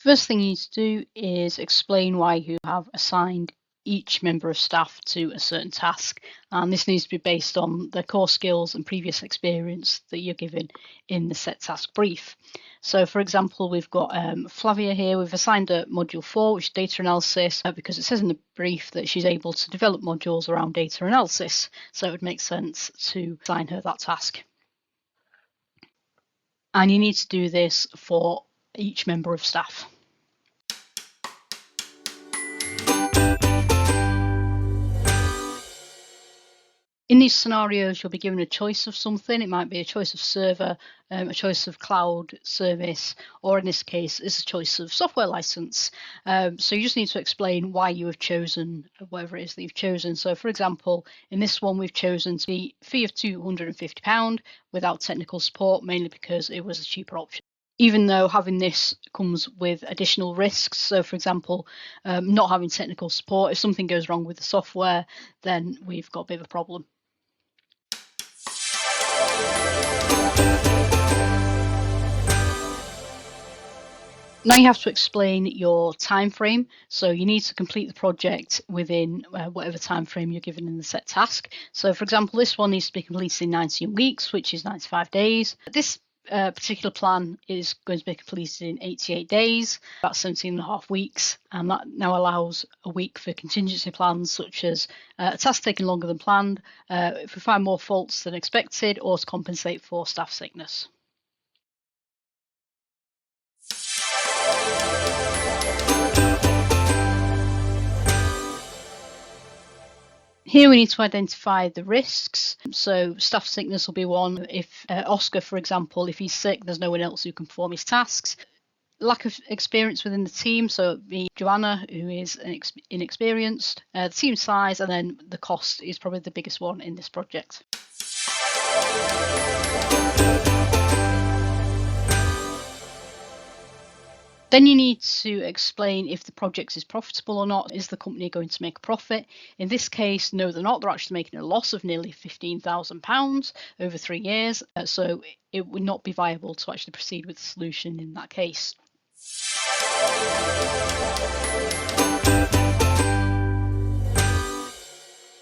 First thing you need to do is explain why you have assigned each member of staff to a certain task, and this needs to be based on the core skills and previous experience that you're given in the set task brief. So for example, we've got Flavia here. We've assigned a module 4, which is data analysis, because it says in the brief that she's able to develop modules around data analysis, so it would make sense to assign her that task. And you need to do this for each member of staff. In these scenarios, you'll be given a choice of something. It might be a choice of server, a choice of cloud service, or in this case, it's a choice of software license. So you just need to explain why you have chosen whatever it is that you've chosen. So for example, in this one, we've chosen the fee of £250 without technical support, mainly because it was a cheaper option. Even though having this comes with additional risks. So for example, not having technical support, if something goes wrong with the software, then we've got a bit of a problem. Now you have to explain your time frame. So you need to complete the project within whatever time frame you're given in the set task. So for example, this one needs to be completed in 19 weeks, which is 95 days. This particular plan is going to be completed in 88 days, about 17.5 weeks, and that now allows a week for contingency plans, such as a task taking longer than planned, if we find more faults than expected, or to compensate for staff sickness. Here we need to identify the risks. So staff sickness will be one. If Oscar, for example, if he's sick, there's no one else who can perform his tasks. Lack of experience within the team, so it'd be Joanna, who is inexperienced. The team size, and then the cost is probably the biggest one in this project. Then you need to explain if the project is profitable or not. Is the company going to make a profit? In this case, no, they're not. They're actually making a loss of nearly £15,000 over 3 years. So it would not be viable to actually proceed with the solution in that case.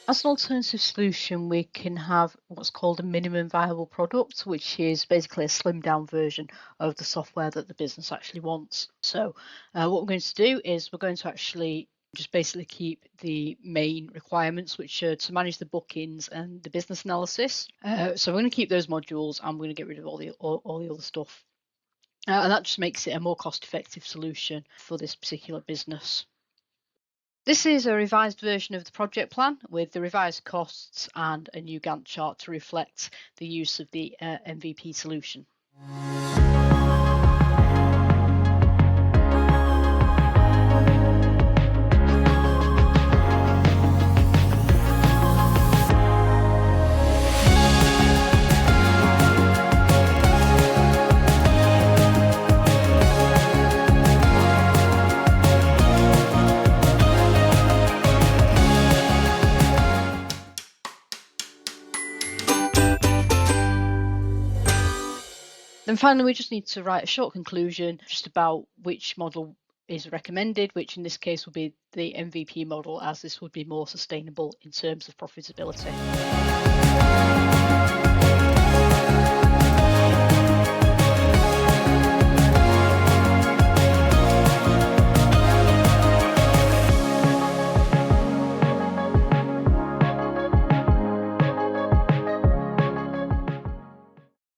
As an alternative solution, we can have what's called a minimum viable product, which is basically a slimmed down version of the software that the business actually wants. So what we're going to do is we're going to actually just basically keep the main requirements, which are to manage the bookings and the business analysis. So we're going to keep those modules, and we're going to get rid of all the other stuff. And that just makes it a more cost-effective solution for this particular business. This is a revised version of the project plan with the revised costs and a new Gantt chart to reflect the use of the MVP solution. Then finally, we just need to write a short conclusion just about which model is recommended, which in this case will be the MVP model, as this would be more sustainable in terms of profitability.